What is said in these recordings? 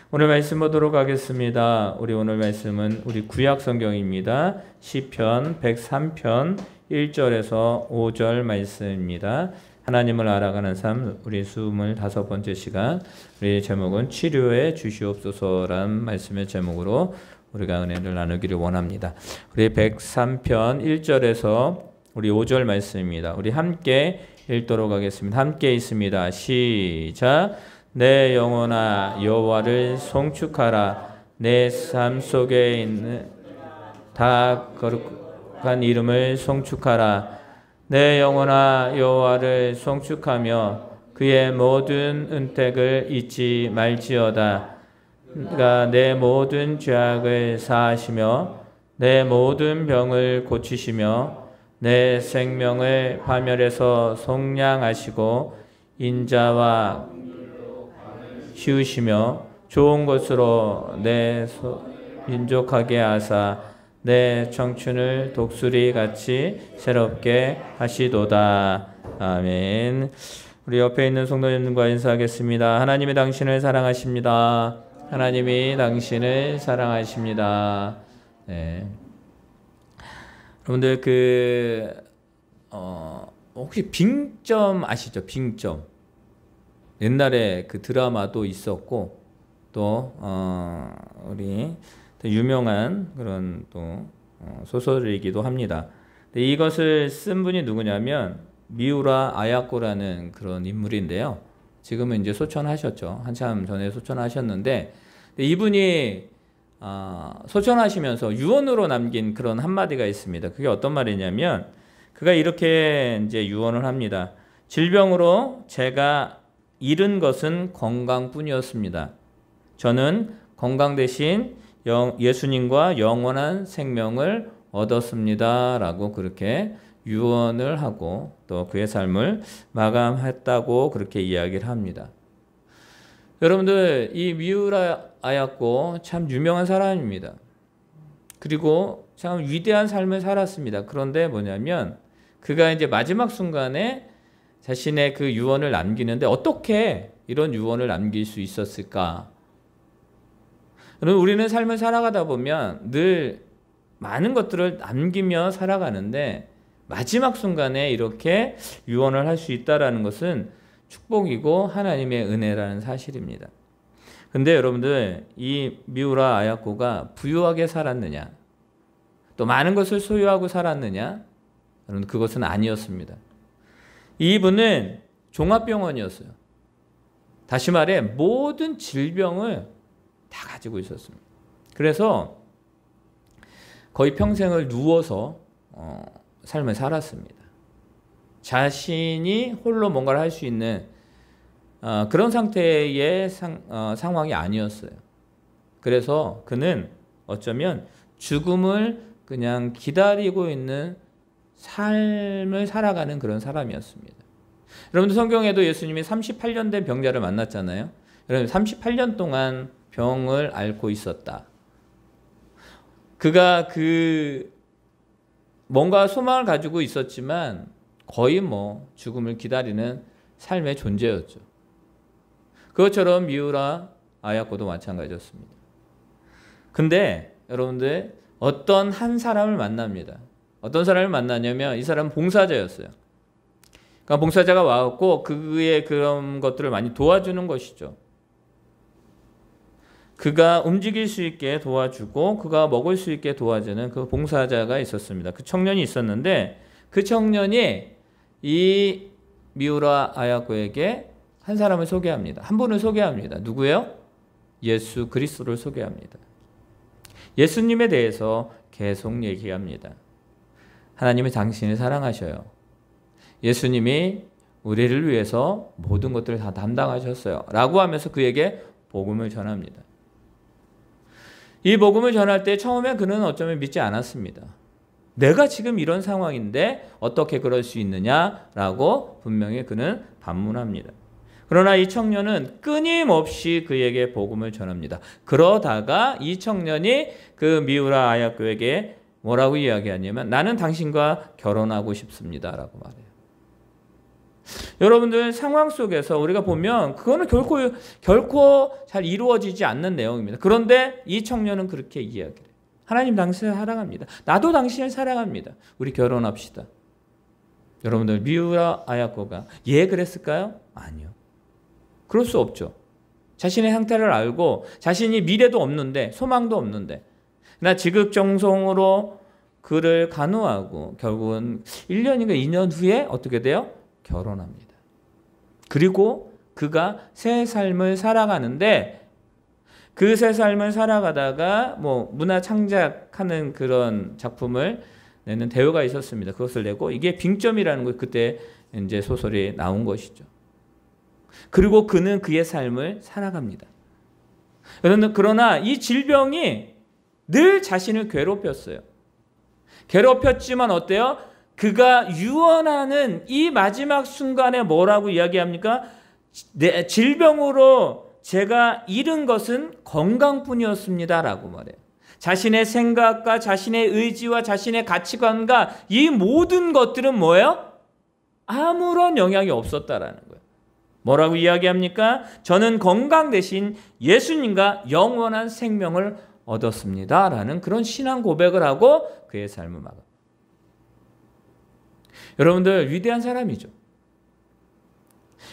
오늘 말씀 보도록 하겠습니다. 우리 오늘 말씀은 우리 구약 성경입니다. 시편 103편 1절에서 5절 말씀입니다. 하나님을 알아가는 삶, 우리 25번째 시간, 우리 제목은 치료해 주시옵소서란 말씀의 제목으로 우리가 은혜를 나누기를 원합니다. 우리 103편 1절에서 우리 5절 말씀입니다. 우리 함께 읽도록 하겠습니다. 함께 있습니다. 시작. 내 영혼아 여호와를 송축하라. 내 삶 속에 있는 다 거룩한 이름을 송축하라. 내 영혼아 여호와를 송축하며 그의 모든 은택을 잊지 말지어다. 그가 내 모든 죄악을 사하시며 내 모든 병을 고치시며 내 생명을 파멸에서 속량하시고 인자와 씌우시며 좋은 것으로 내 민족하게 하사 내 청춘을 독수리같이 새롭게 하시도다. 아멘. 우리 옆에 있는 성도님과 인사하겠습니다. 하나님이 당신을 사랑하십니다. 하나님이 당신을 사랑하십니다. 네. 여러분들 혹시 빙점 아시죠? 빙점. 옛날에 그 드라마도 있었고 또 우리 유명한 그런 또 소설이기도 합니다. 근데 이것을 쓴 분이 누구냐면 미우라 아야코라는 그런 인물인데요. 지금은 이제 소천하셨죠. 한참 전에 소천하셨는데 이분이 소천하시면서 유언으로 남긴 그런 한마디가 있습니다. 그게 어떤 말이냐면 그가 이렇게 이제 유언을 합니다. 질병으로 제가 잃은 것은 건강뿐이었습니다. 저는 건강 대신 예수님과 영원한 생명을 얻었습니다. 라고 그렇게 유언을 하고 또 그의 삶을 마감했다고 그렇게 이야기를 합니다. 여러분들 이 미우라 아야코 참 유명한 사람입니다. 그리고 참 위대한 삶을 살았습니다. 그런데 뭐냐면 그가 이제 마지막 순간에 자신의 그 유언을 남기는데 어떻게 이런 유언을 남길 수 있었을까? 우리는 삶을 살아가다 보면 늘 많은 것들을 남기며 살아가는데 마지막 순간에 이렇게 유언을 할 수 있다는 것은 축복이고 하나님의 은혜라는 사실입니다. 근데 여러분들 이 미우라 아야코가 부유하게 살았느냐? 또 많은 것을 소유하고 살았느냐? 여러분 그것은 아니었습니다. 이분은 종합병원이었어요. 다시 말해 모든 질병을 다 가지고 있었습니다. 그래서 거의 평생을 누워서 삶을 살았습니다. 자신이 홀로 뭔가를 할 수 있는 그런 상태의 상황이 아니었어요. 그래서 그는 어쩌면 죽음을 그냥 기다리고 있는 삶을 살아가는 그런 사람이었습니다. 여러분들 성경에도 예수님이 38년 된 병자를 만났잖아요. 여러분 38년 동안 병을 앓고 있었다. 그가 뭔가 소망을 가지고 있었지만 거의 죽음을 기다리는 삶의 존재였죠. 그것처럼 미우라 아야코도 마찬가지였습니다. 근데 여러분들 어떤 한 사람을 만납니다. 어떤 사람을 만나냐면 이 사람은 봉사자였어요. 그러니까 봉사자가 와갖고 그의 그런 것들을 많이 도와주는 것이죠. 그가 움직일 수 있게 도와주고 그가 먹을 수 있게 도와주는 그 봉사자가 있었습니다. 그 청년이 있었는데 그 청년이 이 미우라 아야코에게 한 사람을 소개합니다. 한 분을 소개합니다. 누구예요? 예수 그리스도를 소개합니다. 예수님에 대해서 계속 얘기합니다. 하나님이 당신을 사랑하셔요. 예수님이 우리를 위해서 모든 것들을 다 담당하셨어요. 라고 하면서 그에게 복음을 전합니다. 이 복음을 전할 때 처음에 그는 어쩌면 믿지 않았습니다. 내가 지금 이런 상황인데 어떻게 그럴 수 있느냐라고 분명히 그는 반문합니다. 그러나 이 청년은 끊임없이 그에게 복음을 전합니다. 그러다가 이 청년이 그 미우라 아야코에게 뭐라고 이야기하냐면 나는 당신과 결혼하고 싶습니다. 라고 말해요. 여러분들 상황 속에서 우리가 보면 그거는 결코 잘 이루어지지 않는 내용입니다. 그런데 이 청년은 그렇게 이야기를 해요. 하나님 당신을 사랑합니다. 나도 당신을 사랑합니다. 우리 결혼합시다. 여러분들 미우라 아야코가 그랬을까요? 아니요. 그럴 수 없죠. 자신의 상태를 알고 자신이 미래도 없는데 소망도 없는데 그러나 지극정성으로 그를 간호하고 결국은 1년인가 2년 후에 어떻게 돼요? 결혼합니다. 그리고 그가 새 삶을 살아가는데 그 새 삶을 살아가다가 문화 창작하는 그런 작품을 내는 대회가 있었습니다. 그것을 내고 이게 빙점이라는 거 그때 이제 소설이 나온 것이죠. 그리고 그는 그의 삶을 살아갑니다. 그러나 이 질병이 늘 자신을 괴롭혔어요. 괴롭혔지만 어때요? 그가 유언하는 이 마지막 순간에 뭐라고 이야기합니까? 질병으로 제가 잃은 것은 건강뿐이었습니다 라고 말해요. 자신의 생각과 자신의 의지와 자신의 가치관과 이 모든 것들은 뭐예요? 아무런 영향이 없었다라는 거예요. 뭐라고 이야기합니까? 저는 건강 대신 예수님과 영원한 생명을 얻었습니다 라는 그런 신앙 고백을 하고 그의 삶을 막아. 여러분들 위대한 사람이죠.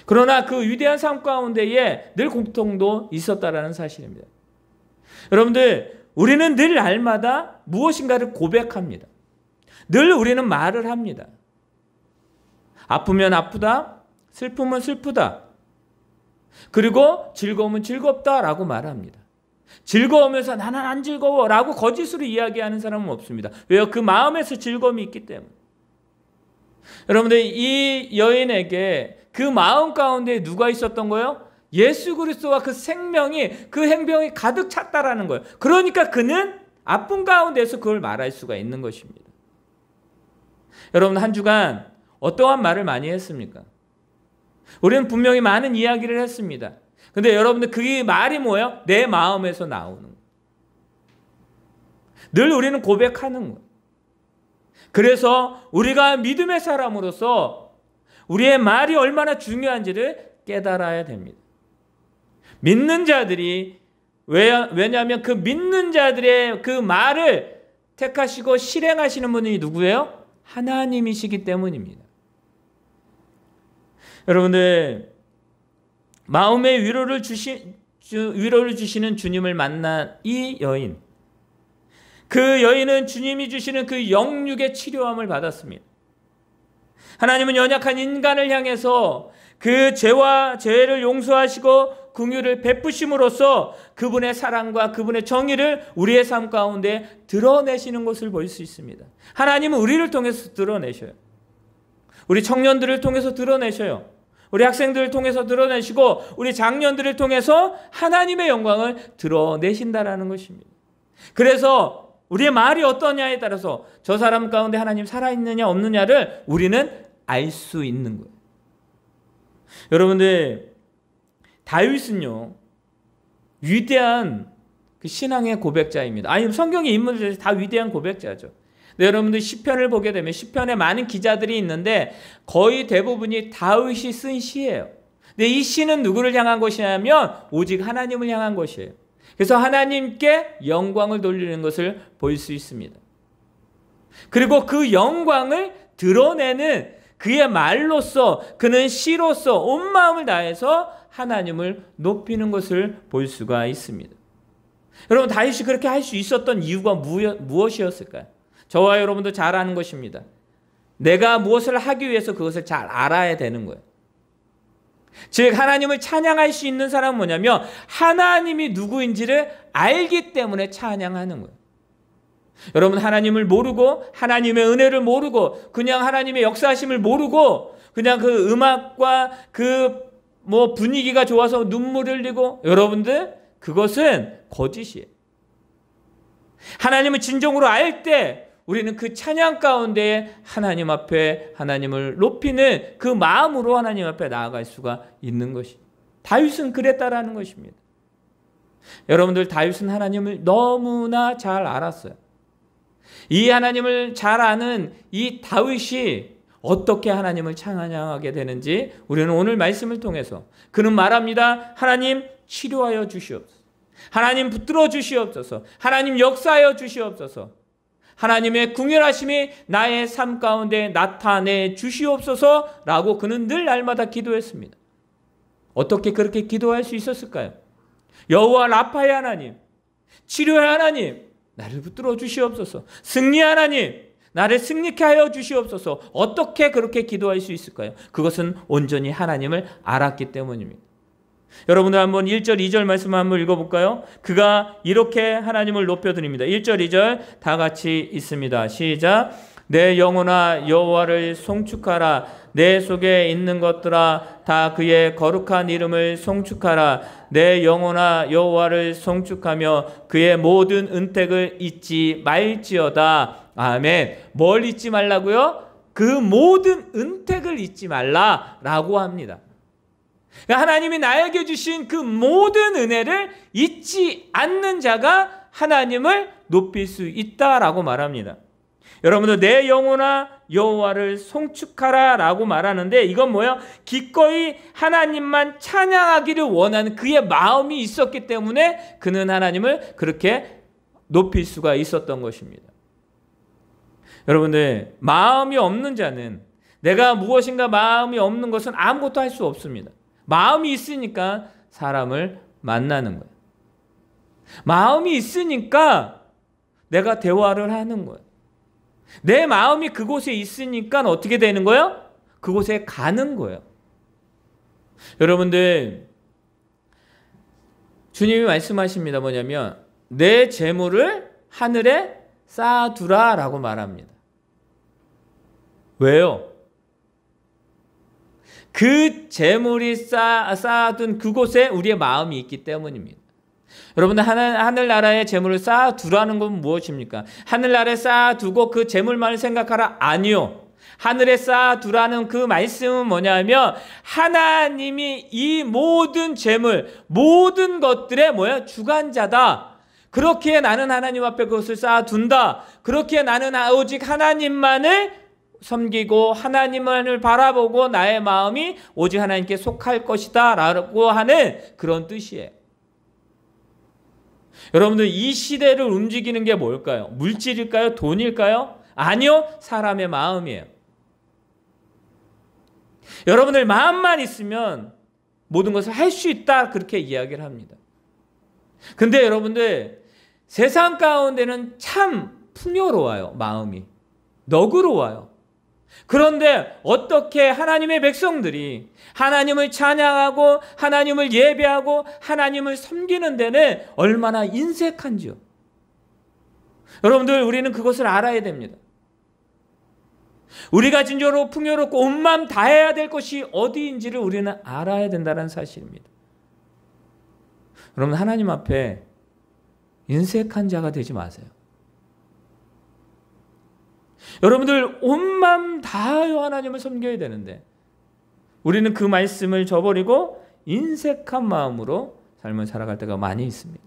그러나 그 위대한 삶 가운데에 늘 공통도 있었다라는 사실입니다. 여러분들 우리는 늘 날마다 무엇인가를 고백합니다. 늘 우리는 말을 합니다. 아프면 아프다, 슬픔은 슬프다. 그리고 즐거움은 즐겁다라고 말합니다. 즐거우면서 나는 안 즐거워라고 거짓으로 이야기하는 사람은 없습니다. 왜요? 그 마음에서 즐거움이 있기 때문에. 여러분들 이 여인에게 그 마음 가운데 누가 있었던 거예요? 예수 그리스도와 그 생명이 그 행병이 가득 찼다라는 거예요. 그러니까 그는 아픔 가운데서 그걸 말할 수가 있는 것입니다. 여러분 한 주간 어떠한 말을 많이 했습니까? 우리는 분명히 많은 이야기를 했습니다. 근데 여러분들 그 말이 뭐예요? 내 마음에서 나오는 거예요. 늘 우리는 고백하는 거예요. 그래서 우리가 믿음의 사람으로서 우리의 말이 얼마나 중요한지를 깨달아야 됩니다. 믿는 자들이 왜냐하면 그 믿는 자들의 그 말을 택하시고 실행하시는 분이 누구예요? 하나님이시기 때문입니다. 여러분들 마음의 위로를 주시는 주님을 만난 이 여인, 그 여인은 주님이 주시는 그 영육의 치료함을 받았습니다. 하나님은 연약한 인간을 향해서 그 죄를 용서하시고 긍휼을 베푸심으로써 그분의 사랑과 그분의 정의를 우리의 삶 가운데 드러내시는 것을 볼 수 있습니다. 하나님은 우리를 통해서 드러내셔요. 우리 청년들을 통해서 드러내셔요. 우리 학생들을 통해서 드러내시고 우리 장년들을 통해서 하나님의 영광을 드러내신다라는 것입니다. 그래서 우리의 말이 어떠냐에 따라서 저 사람 가운데 하나님 살아있느냐 없느냐를 우리는 알 수 있는 거예요. 여러분들 다윗은요 위대한 그 신앙의 고백자입니다. 아니 성경의 인물들 다 위대한 고백자죠. 네, 여러분들 시편을 보게 되면 시편에 많은 기자들이 있는데 거의 대부분이 다윗이 쓴 시예요. 근데 이 시는 누구를 향한 것이냐면 오직 하나님을 향한 것이에요. 그래서 하나님께 영광을 돌리는 것을 볼 수 있습니다. 그리고 그 영광을 드러내는 그의 말로써 그는 시로써 온 마음을 다해서 하나님을 높이는 것을 볼 수가 있습니다. 여러분 다윗이 그렇게 할 수 있었던 이유가 무엇이었을까요? 저와 여러분도 잘 아는 것입니다. 내가 무엇을 하기 위해서 그것을 잘 알아야 되는 거예요. 즉 하나님을 찬양할 수 있는 사람은 뭐냐면 하나님이 누구인지를 알기 때문에 찬양하는 거예요. 여러분 하나님을 모르고 하나님의 은혜를 모르고 그냥 하나님의 역사하심을 모르고 그냥 그 음악과 그 분위기가 좋아서 눈물을 흘리고 여러분들 그것은 거짓이에요. 하나님을 진정으로 알 때 우리는 그 찬양 가운데 하나님 앞에 하나님을 높이는 그 마음으로 하나님 앞에 나아갈 수가 있는 것입니다. 다윗은 그랬다라는 것입니다. 여러분들 다윗은 하나님을 너무나 잘 알았어요. 이 하나님을 잘 아는 이 다윗이 어떻게 하나님을 찬양하게 되는지 우리는 오늘 말씀을 통해서 그는 말합니다. 하나님 치료하여 주시옵소서. 하나님 붙들어 주시옵소서. 하나님 역사하여 주시옵소서. 하나님의 궁휼하심이 나의 삶 가운데 나타내 주시옵소서라고 그는 늘 날마다 기도했습니다. 어떻게 그렇게 기도할 수 있었을까요? 여호와 라파의 하나님, 치료의 하나님, 나를 붙들어 주시옵소서. 승리 하나님, 나를 승리케 하여 주시옵소서. 어떻게 그렇게 기도할 수 있을까요? 그것은 온전히 하나님을 알았기 때문입니다. 여러분들 한번 1절, 2절 말씀 한번 읽어볼까요? 그가 이렇게 하나님을 높여드립니다. 1절, 2절 다 같이 있습니다. 시작. 내 영혼아 여호와를 송축하라. 내 속에 있는 것들아 다 그의 거룩한 이름을 송축하라. 내 영혼아 여호와를 송축하며 그의 모든 은택을 잊지 말지어다. 아멘. 뭘 잊지 말라고요? 그 모든 은택을 잊지 말라라고 합니다. 하나님이 나에게 주신 그 모든 은혜를 잊지 않는 자가 하나님을 높일 수 있다라고 말합니다. 여러분들 내 영혼아 여호와를 송축하라 라고 말하는데 이건 뭐예요? 기꺼이 하나님만 찬양하기를 원하는 그의 마음이 있었기 때문에 그는 하나님을 그렇게 높일 수가 있었던 것입니다. 여러분들 마음이 없는 자는 내가 무엇인가 마음이 없는 것은 아무것도 할 수 없습니다. 마음이 있으니까 사람을 만나는 거예요. 마음이 있으니까 내가 대화를 하는 거예요. 내 마음이 그곳에 있으니까 어떻게 되는 거예요? 그곳에 가는 거예요. 여러분들 주님이 말씀하십니다. 뭐냐면 내 재물을 하늘에 쌓아두라 라고 말합니다. 왜요? 그 재물이 쌓아둔 그곳에 우리의 마음이 있기 때문입니다. 여러분들 하늘나라에 재물을 쌓아두라는 건 무엇입니까? 하늘나라에 쌓아두고 그 재물만을 생각하라? 아니요. 하늘에 쌓아두라는 그 말씀은 뭐냐면 하나님이 이 모든 재물, 모든 것들의 주관자다. 그렇기에 나는 하나님 앞에 그것을 쌓아둔다. 그렇기에 나는 오직 하나님만을 섬기고 하나님만을 바라보고 나의 마음이 오직 하나님께 속할 것이다 라고 하는 그런 뜻이에요. 여러분들 이 시대를 움직이는 게 뭘까요? 물질일까요? 돈일까요? 아니요. 사람의 마음이에요. 여러분들 마음만 있으면 모든 것을 할 수 있다 그렇게 이야기를 합니다. 근데 여러분들 세상 가운데는 참 풍요로워요. 마음이 너그러워요. 그런데 어떻게 하나님의 백성들이 하나님을 찬양하고 하나님을 예배하고 하나님을 섬기는 데는 얼마나 인색한지요. 여러분들 우리는 그것을 알아야 됩니다. 우리가 진정으로 풍요롭고 온 마음 다해야 될 것이 어디인지를 우리는 알아야 된다는 사실입니다. 여러분 하나님 앞에 인색한 자가 되지 마세요. 여러분들 온 마음 다하여 하나님을 섬겨야 되는데 우리는 그 말씀을 저버리고 인색한 마음으로 삶을 살아갈 때가 많이 있습니다.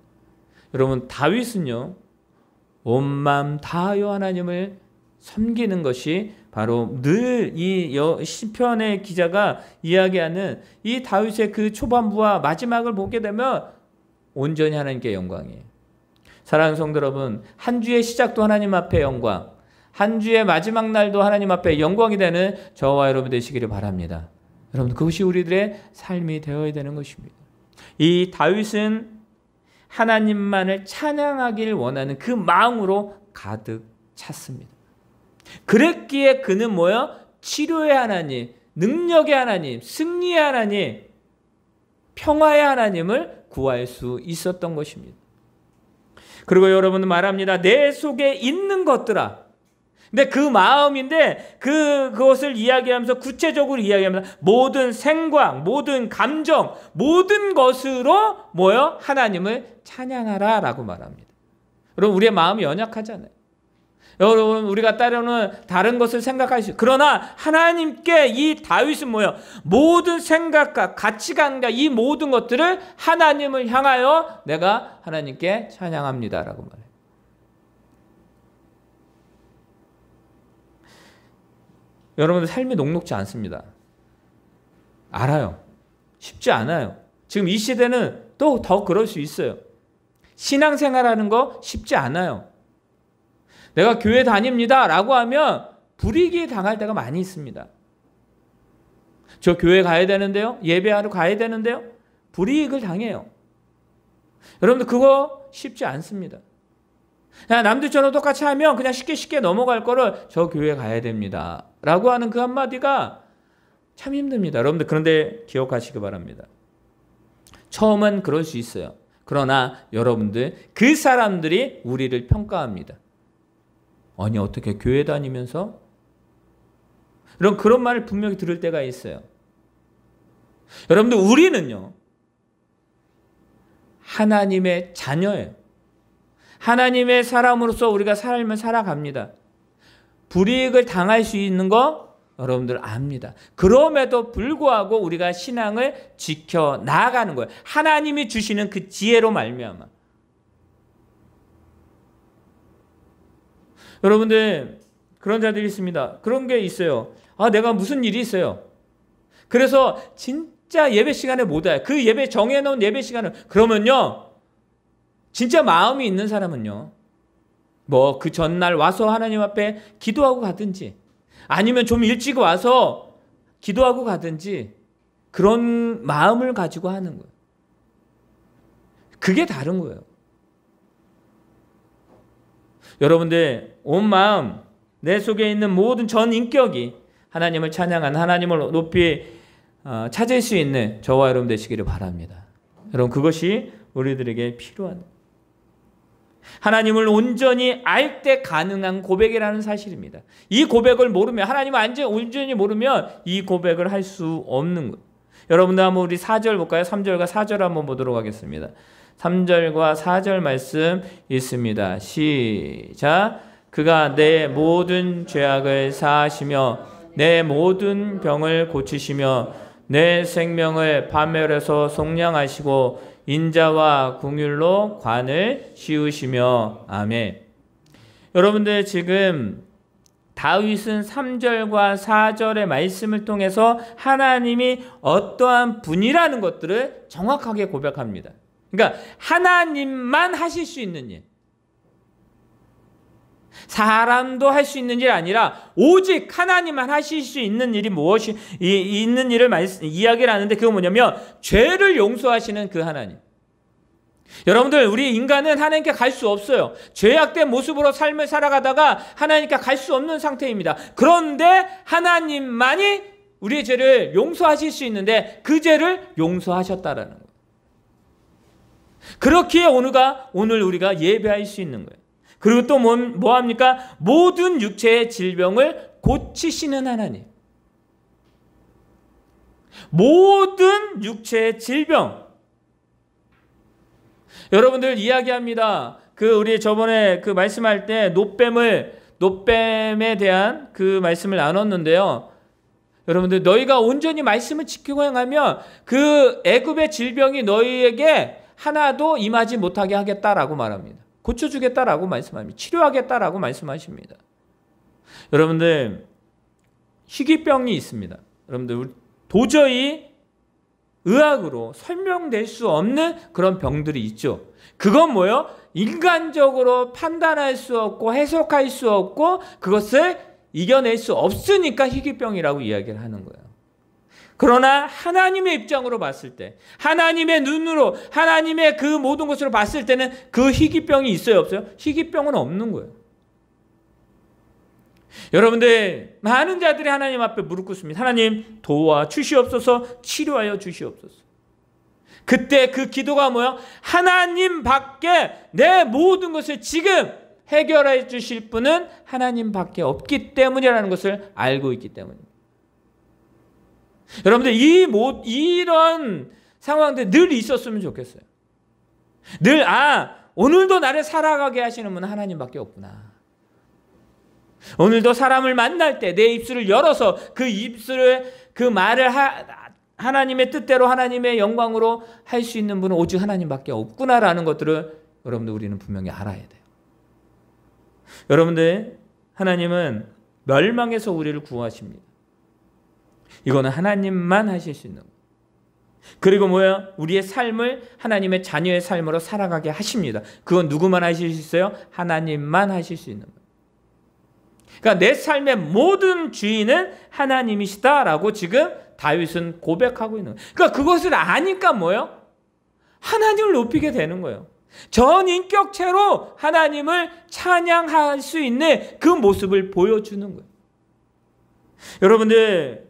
여러분 다윗은요 온 마음 다하여 하나님을 섬기는 것이 바로 늘 이 시편의 기자가 이야기하는 이 다윗의 그 초반부와 마지막을 보게 되면 온전히 하나님께 영광이에요. 사랑하는 성도 여러분, 한 주의 시작도 하나님 앞에 영광, 한 주의 마지막 날도 하나님 앞에 영광이 되는 저와 여러분 되시기를 바랍니다. 여러분 그것이 우리들의 삶이 되어야 되는 것입니다. 이 다윗은 하나님만을 찬양하기를 원하는 그 마음으로 가득 찼습니다. 그랬기에 그는 치료의 하나님, 능력의 하나님, 승리의 하나님, 평화의 하나님을 구할 수 있었던 것입니다. 그리고 여러분은 말합니다. 내 속에 있는 것들아. 근데 그 마음인데 그것을 이야기하면서 구체적으로 이야기합니다. 모든 생각, 모든 감정, 모든 것으로 하나님을 찬양하라 라고 말합니다. 여러분 우리의 마음이 연약하잖아요. 여러분 우리가 때로는 다른 것을 생각할 수 있어요. 그러나 하나님께 이 다윗은 모든 생각과 가치관과 이 모든 것들을 하나님을 향하여 내가 하나님께 찬양합니다 라고 말해요. 여러분들 삶이 녹록지 않습니다. 알아요. 쉽지 않아요. 지금 이 시대는 또 더 그럴 수 있어요. 신앙생활하는 거 쉽지 않아요. 내가 교회 다닙니다 라고 하면 불이익이 당할 때가 많이 있습니다. 저 교회 가야 되는데요. 예배하러 가야 되는데요. 불이익을 당해요. 여러분들 그거 쉽지 않습니다. 그냥 남들처럼 똑같이 하면 그냥 쉽게 넘어갈 거를 저 교회 가야 됩니다 라고 하는 그 한마디가 참 힘듭니다. 여러분들 그런데 기억하시기 바랍니다. 처음은 그럴 수 있어요. 그러나 여러분들 그 사람들이 우리를 평가합니다. 아니 어떻게 교회 다니면서? 그런 말을 분명히 들을 때가 있어요. 여러분들 우리는요. 하나님의 자녀예요. 하나님의 사람으로서 우리가 삶을 살아갑니다. 불이익을 당할 수 있는 거 여러분들 압니다. 그럼에도 불구하고 우리가 신앙을 지켜 나아가는 거예요. 하나님이 주시는 그 지혜로 말미암아. 여러분들 그런 자들이 있습니다. 그런 게 있어요. 내가 무슨 일이 있어요. 그래서 진짜 예배 시간에 못 와요. 그 예배 정해놓은 예배 시간을 그러면요. 진짜 마음이 있는 사람은요. 뭐 그 전날 와서 하나님 앞에 기도하고 가든지 아니면 좀 일찍 와서 기도하고 가든지 그런 마음을 가지고 하는 거예요. 그게 다른 거예요. 여러분들 온 마음 내 속에 있는 모든 전 인격이 하나님을 찬양하는 하나님을 높이 찾을 수 있는 저와 여러분 되시기를 바랍니다. 여러분 그것이 우리들에게 필요한 하나님을 온전히 알 때 가능한 고백이라는 사실입니다. 이 고백을 모르면 하나님을 온전히 모르면 이 고백을 할 수 없는 거예요. 여러분들 한번 우리 4절 볼까요? 3절과 4절 한번 보도록 하겠습니다. 3절과 4절 말씀 있습니다. 시작. 그가 내 모든 죄악을 사하시며 내 모든 병을 고치시며 내 생명을 파멸해서 속량하시고 인자와 긍휼로 관을 씌우시며 아멘. 여러분들 지금 다윗은 3절과 4절의 말씀을 통해서 하나님이 어떠한 분이라는 것들을 정확하게 고백합니다. 그러니까 하나님만 하실 수 있는 일. 사람도 할 수 있는 일이 아니라 오직 하나님만 하실 수 있는 일이 무엇이 있는 일을 이야기를 하는데 그건 뭐냐면 죄를 용서하시는 그 하나님. 여러분들 우리 인간은 하나님께 갈 수 없어요. 죄악된 모습으로 삶을 살아가다가 하나님께 갈 수 없는 상태입니다. 그런데 하나님만이 우리의 죄를 용서하실 수 있는데 그 죄를 용서하셨다라는 거예요. 그렇기에 오늘 우리가 예배할 수 있는 거예요. 그리고 또 뭐합니까? 모든 육체의 질병을 고치시는 하나님. 모든 육체의 질병. 여러분들 이야기합니다. 우리 저번에 그 말씀할 때 노뱀에 대한 그 말씀을 나눴는데요. 여러분들 너희가 온전히 말씀을 지키고 행하면 그 애굽의 질병이 너희에게 하나도 임하지 못하게 하겠다라고 말합니다. 고쳐주겠다라고 말씀합니다. 치료하겠다라고 말씀하십니다. 여러분들 희귀병이 있습니다. 여러분들 도저히 의학으로 설명될 수 없는 그런 병들이 있죠. 그건 뭐예요? 인간적으로 판단할 수 없고 해석할 수 없고 그것을 이겨낼 수 없으니까 희귀병이라고 이야기를 하는 거예요. 그러나 하나님의 입장으로 봤을 때 하나님의 눈으로 하나님의 그 모든 것으로 봤을 때는 그 희귀병이 있어요 없어요? 희귀병은 없는 거예요. 여러분들 많은 자들이 하나님 앞에 무릎 꿇습니다. 하나님 도와주시옵소서. 치료하여 주시옵소서. 그때 그 기도가 뭐예요? 하나님 밖에 내 모든 것을 지금 해결해 주실 분은 하나님 밖에 없기 때문이라는 것을 알고 있기 때문입니다. 여러분들 이런 상황들 늘 있었으면 좋겠어요. 늘 오늘도 나를 살아가게 하시는 분은 하나님밖에 없구나. 오늘도 사람을 만날 때 내 입술을 열어서 그 입술을 그 말을 하나님의 뜻대로 하나님의 영광으로 할 수 있는 분은 오직 하나님밖에 없구나라는 것들을 여러분들 우리는 분명히 알아야 돼요. 여러분들 하나님은 멸망에서 우리를 구하십니다. 이거는 하나님만 하실 수 있는 거예요. 그리고 뭐예요? 우리의 삶을 하나님의 자녀의 삶으로 살아가게 하십니다. 그건 누구만 하실 수 있어요? 하나님만 하실 수 있는 거예요. 그러니까 내 삶의 모든 주인은 하나님이시다라고 지금 다윗은 고백하고 있는 거예요. 그러니까 그것을 아니까 뭐예요? 하나님을 높이게 되는 거예요. 전인격체로 하나님을 찬양할 수 있는 그 모습을 보여주는 거예요. 여러분들,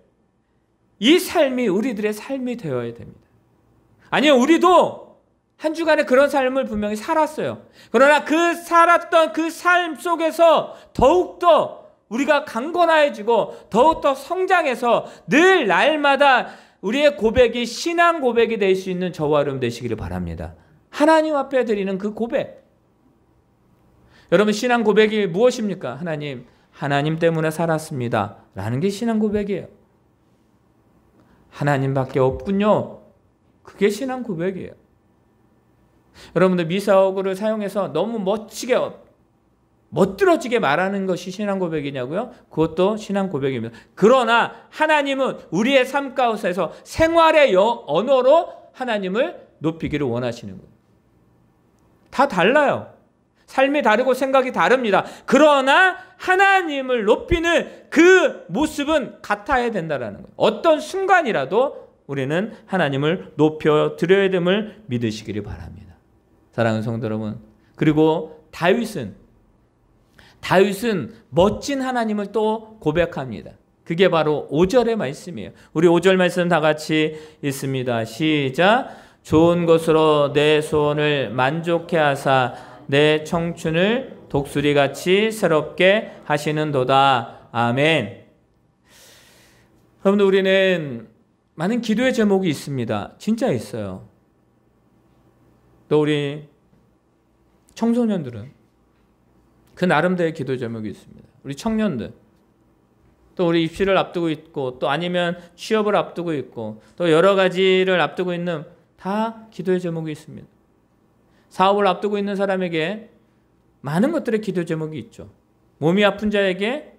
이 삶이 우리들의 삶이 되어야 됩니다. 아니요, 우리도 한 주간에 그런 삶을 분명히 살았어요. 그러나 그 살았던 그 삶 속에서 더욱더 우리가 강건해지고 더욱더 성장해서 늘 날마다 우리의 고백이 신앙 고백이 될 수 있는 저와 여러분 되시기를 바랍니다. 하나님 앞에 드리는 그 고백. 여러분, 신앙 고백이 무엇입니까? 하나님 때문에 살았습니다 라는 게 신앙 고백이에요. 하나님밖에 없군요. 그게 신앙 고백이에요. 여러분들, 미사오그를 사용해서 너무 멋들어지게 말하는 것이 신앙 고백이냐고요? 그것도 신앙 고백입니다. 그러나 하나님은 우리의 삶 가운데서 생활의 언어로 하나님을 높이기를 원하시는 거예요. 다 달라요. 삶이 다르고 생각이 다릅니다. 그러나 하나님을 높이는 그 모습은 같아야 된다는 거예요. 어떤 순간이라도 우리는 하나님을 높여드려야 됨을 믿으시기를 바랍니다. 사랑하는 성도 여러분, 그리고 다윗은 멋진 하나님을 또 고백합니다. 그게 바로 5절의 말씀이에요. 우리 5절 말씀 다 같이 읽습니다. 시작. 좋은 것으로 내 소원을 만족해 하사 내 청춘을 독수리같이 새롭게 하시는도다. 아멘. 여러분들, 우리는 많은 기도의 제목이 있습니다. 진짜 있어요. 또 우리 청소년들은 그 나름대로의 기도 제목이 있습니다. 우리 청년들, 또 우리 입시를 앞두고 있고, 또 아니면 취업을 앞두고 있고, 또 여러 가지를 앞두고 있는 다 기도의 제목이 있습니다. 사업을 앞두고 있는 사람에게 많은 것들의 기도 제목이 있죠. 몸이 아픈 자에게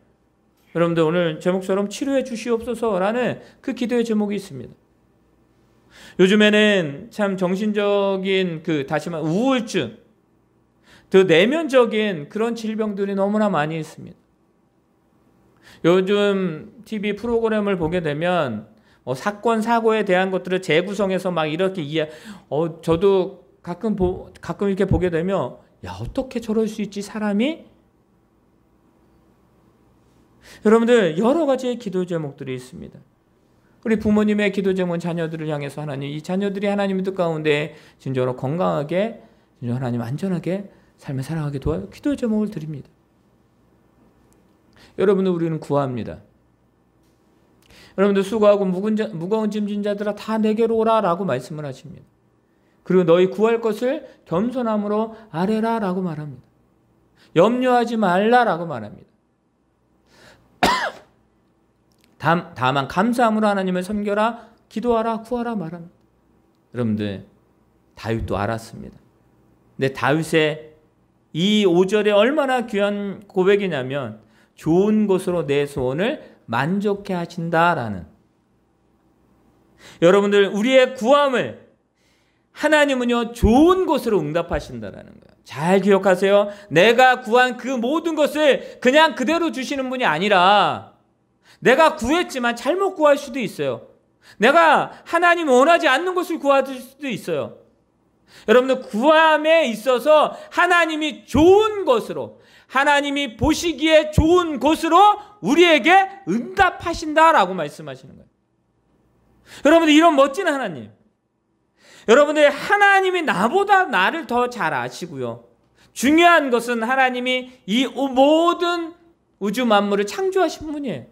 여러분들 오늘 제목처럼 치료해 주시옵소서라는 그 기도의 제목이 있습니다. 요즘에는 참 정신적인 다시 말해 우울증, 더 내면적인 그런 질병들이 너무나 많이 있습니다. 요즘 TV 프로그램을 보게 되면 사건 사고에 대한 것들을 재구성해서 막 이렇게 저도 가끔 이렇게 보게 되면, 야, 어떻게 저럴 수 있지 사람이? 여러분들, 여러 가지의 기도 제목들이 있습니다. 우리 부모님의 기도 제목은 자녀들을 향해서 이 자녀들이 하나님의 뜻 가운데 진정으로 건강하게, 하나님 안전하게 삶을 살아가게 도와요. 기도 제목을 드립니다. 여러분들, 우리는 구합니다. 여러분들, 수고하고 무거운 짐진 자들아 다 내게로 오라 라고 말씀을 하십니다. 그리고 너희 구할 것을 겸손함으로 아뢰라 라고 말합니다. 염려하지 말라 라고 말합니다. 다만 감사함으로 하나님을 섬겨라, 기도하라, 구하라 말합니다. 여러분들, 다윗도 알았습니다. 근데 다윗의 이 5절에 얼마나 귀한 고백이냐면, 좋은 것으로 내 소원을 만족해 하신다라는. 여러분들, 우리의 구함을 하나님은요 좋은 것으로 응답하신다라는 거예요. 잘 기억하세요. 내가 구한 그 모든 것을 그냥 그대로 주시는 분이 아니라, 내가 구했지만 잘못 구할 수도 있어요. 내가 하나님 원하지 않는 것을 구할 수도 있어요. 여러분들, 구함에 있어서 하나님이 좋은 것으로, 하나님이 보시기에 좋은 것으로 우리에게 응답하신다라고 말씀하시는 거예요. 여러분들, 이런 멋진 하나님, 여러분들, 하나님이 나보다 나를 더 잘 아시고요, 중요한 것은 하나님이 이 모든 우주 만물을 창조하신 분이에요.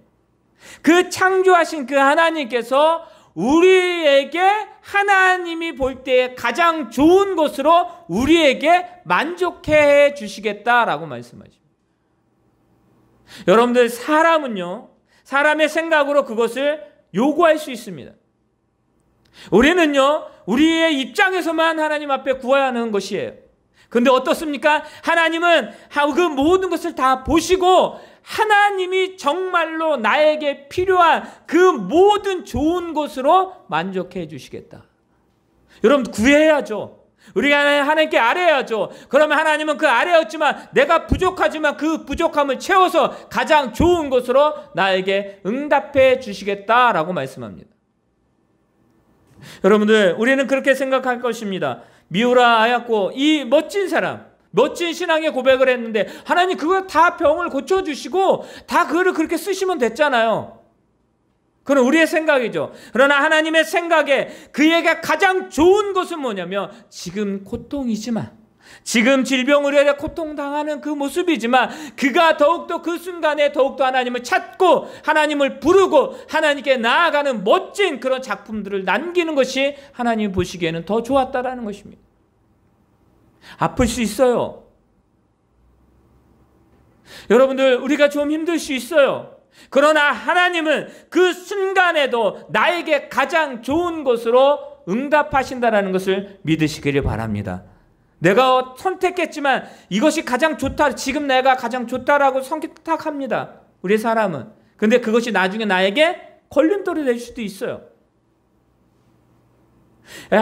그 창조하신 그 하나님께서 우리에게 하나님이 볼 때 가장 좋은 것으로 우리에게 만족해 주시겠다라고 말씀하십니다. 여러분들, 사람은요, 사람의 생각으로 그것을 요구할 수 있습니다. 우리는요, 우리의 입장에서만 하나님 앞에 구해야 하는 것이에요. 근데 어떻습니까? 하나님은 그 모든 것을 다 보시고 하나님이 정말로 나에게 필요한 그 모든 좋은 것으로 만족해 주시겠다. 여러분, 구해야죠. 우리가 하나님께 아뢰야죠. 그러면 하나님은 그 아뢰었지만 내가 부족하지만 그 부족함을 채워서 가장 좋은 것으로 나에게 응답해 주시겠다라고 말씀합니다. 여러분들, 우리는 그렇게 생각할 것입니다. 미우라 아야코, 이 멋진 사람, 멋진 신앙의 고백을 했는데 하나님 그거 다 병을 고쳐주시고 다 그거를 그렇게 쓰시면 됐잖아요. 그건 우리의 생각이죠. 그러나 하나님의 생각에 그에게 가장 좋은 것은 뭐냐면 지금 고통이지만, 지금 질병으로 인해 고통당하는 그 모습이지만 그가 더욱더 그 순간에 더욱더 하나님을 찾고 하나님을 부르고 하나님께 나아가는 멋진 그런 작품들을 남기는 것이 하나님 보시기에는 더 좋았다라는 것입니다. 아플 수 있어요. 여러분들, 우리가 좀 힘들 수 있어요. 그러나 하나님은 그 순간에도 나에게 가장 좋은 것으로 응답하신다라는 것을 믿으시기를 바랍니다. 내가 선택했지만 이것이 가장 좋다, 지금 내가 가장 좋다라고 선택합니다. 우리 사람은. 근데 그것이 나중에 나에게 걸림돌이 될 수도 있어요.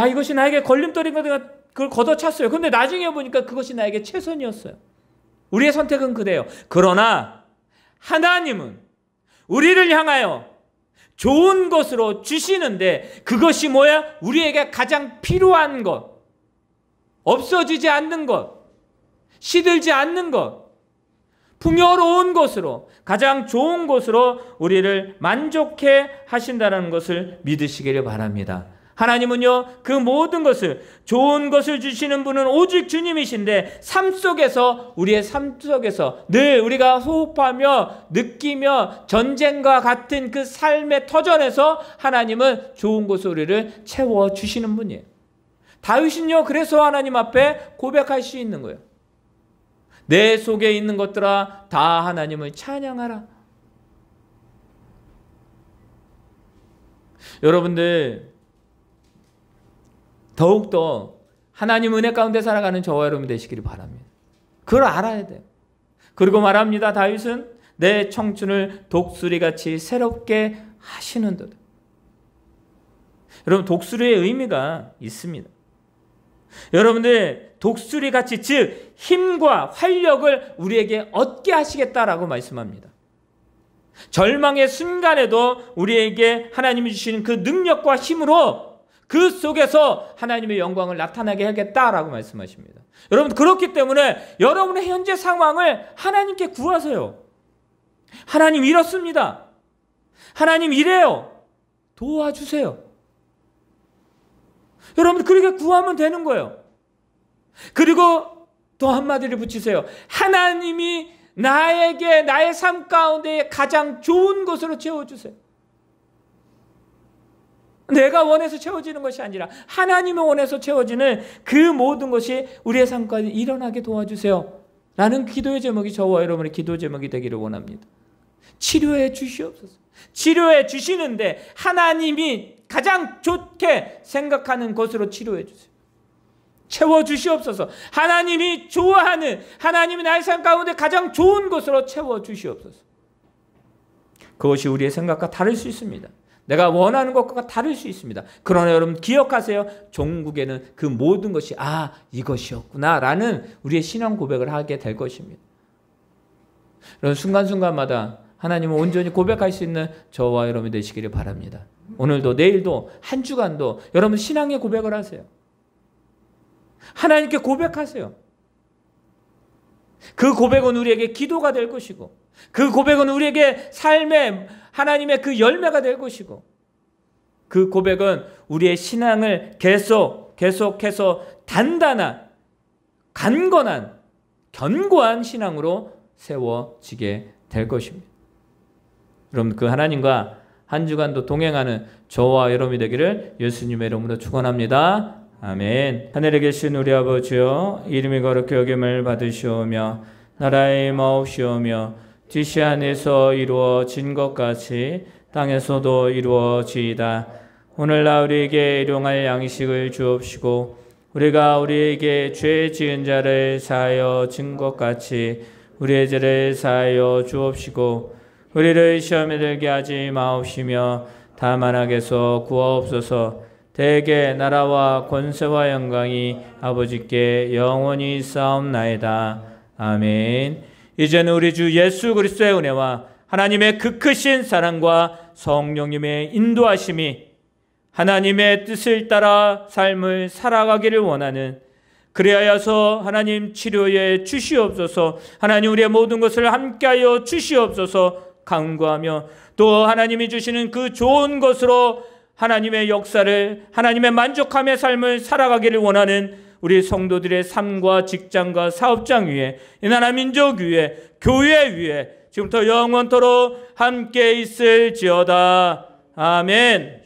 이것이 나에게 걸림돌인 거다, 그걸 걷어찼어요. 근데 나중에 보니까 그것이 나에게 최선이었어요. 우리의 선택은 그래요. 그러나 하나님은 우리를 향하여 좋은 것으로 주시는데 그것이 뭐야? 우리에게 가장 필요한 것, 없어지지 않는 것, 시들지 않는 것, 풍요로운 것으로, 가장 좋은 것으로 우리를 만족해 하신다는 것을 믿으시기를 바랍니다. 하나님은요, 그 모든 것을, 좋은 것을 주시는 분은 오직 주님이신데 삶 속에서, 우리의 삶 속에서 늘 우리가 호흡하며 느끼며 전쟁과 같은 그 삶의 터전에서 하나님은 좋은 것을 우리를 채워주시는 분이에요. 다윗은요, 그래서 하나님 앞에 고백할 수 있는 거예요. 내 속에 있는 것들아 다 하나님을 찬양하라. 여러분들, 더욱더 하나님 은혜 가운데 살아가는 저와 여러분 되시기를 바랍니다. 그걸 알아야 돼요. 그리고 말합니다. 다윗은 내 청춘을 독수리같이 새롭게 하시는도다. 여러분, 독수리의 의미가 있습니다. 여러분들, 독수리같이, 즉 힘과 활력을 우리에게 얻게 하시겠다라고 말씀합니다. 절망의 순간에도 우리에게 하나님이 주시는 그 능력과 힘으로 그 속에서 하나님의 영광을 나타나게 하겠다라고 말씀하십니다. 여러분, 그렇기 때문에 여러분의 현재 상황을 하나님께 구하세요. 하나님 이렇습니다. 하나님 이래요. 도와주세요. 여러분, 그렇게 구하면 되는 거예요. 그리고 또 한마디를 붙이세요. 하나님이 나에게 나의 삶 가운데 가장 좋은 것으로 채워주세요. 내가 원해서 채워지는 것이 아니라 하나님이 원해서 채워지는 그 모든 것이 우리의 삶 가운데 일어나게 도와주세요. 라는 기도의 제목이 저와 여러분의 기도 제목이 되기를 원합니다. 치료해 주시옵소서. 치료해 주시는데 하나님이 가장 좋게 생각하는 것으로 치료해 주세요. 채워 주시옵소서. 하나님이 좋아하는, 하나님이 나의 삶 가운데 가장 좋은 것으로 채워 주시옵소서. 그것이 우리의 생각과 다를 수 있습니다. 내가 원하는 것과 다를 수 있습니다. 그러나 여러분 기억하세요. 종국에는 그 모든 것이 이것이었구나 라는 우리의 신앙 고백을 하게 될 것입니다. 여러분, 순간순간마다 하나님을 온전히 고백할 수 있는 저와 여러분이 되시기를 바랍니다. 오늘도 내일도 한 주간도 여러분 신앙의 고백을 하세요. 하나님께 고백하세요. 그 고백은 우리에게 기도가 될 것이고, 그 고백은 우리에게 삶의 하나님의 그 열매가 될 것이고, 그 고백은 우리의 신앙을 계속해서 단단한, 간건한, 견고한 신앙으로 세워지게 될 것입니다. 여러분, 그 하나님과 한 주간도 동행하는 저와 여러분이 되기를 예수님의 이름으로 축원합니다. 아멘. 하늘에 계신 우리 아버지여, 이름이 거룩히 여김을 받으시오며 나라의 마옵시오며 지시 안에서 이루어진 것 같이 땅에서도 이루어지이다. 오늘날 우리에게 일용할 양식을 주옵시고 우리가 우리에게 죄 지은 자를 사하여 준 것 같이 우리의 죄를 사하여 주옵시고 우리를 시험에 들게 하지 마옵시며 다만 악에서 구하옵소서. 대개 나라와 권세와 영광이 아버지께 영원히 쌓옵나이다. 아멘. 이제는 우리 주 예수 그리스도의 은혜와 하나님의 그 크신 사랑과 성령님의 인도하심이 하나님의 뜻을 따라 삶을 살아가기를 원하는, 그리하여서 하나님 치료에 주시옵소서. 하나님 우리의 모든 것을 함께하여 주시옵소서. 간구하며 또 하나님이 주시는 그 좋은 것으로 하나님의 역사를, 하나님의 만족함의 삶을 살아가기를 원하는 우리 성도들의 삶과 직장과 사업장 위에, 이 나라 민족 위에, 교회 위에 지금부터 영원토록 함께 있을지어다. 아멘.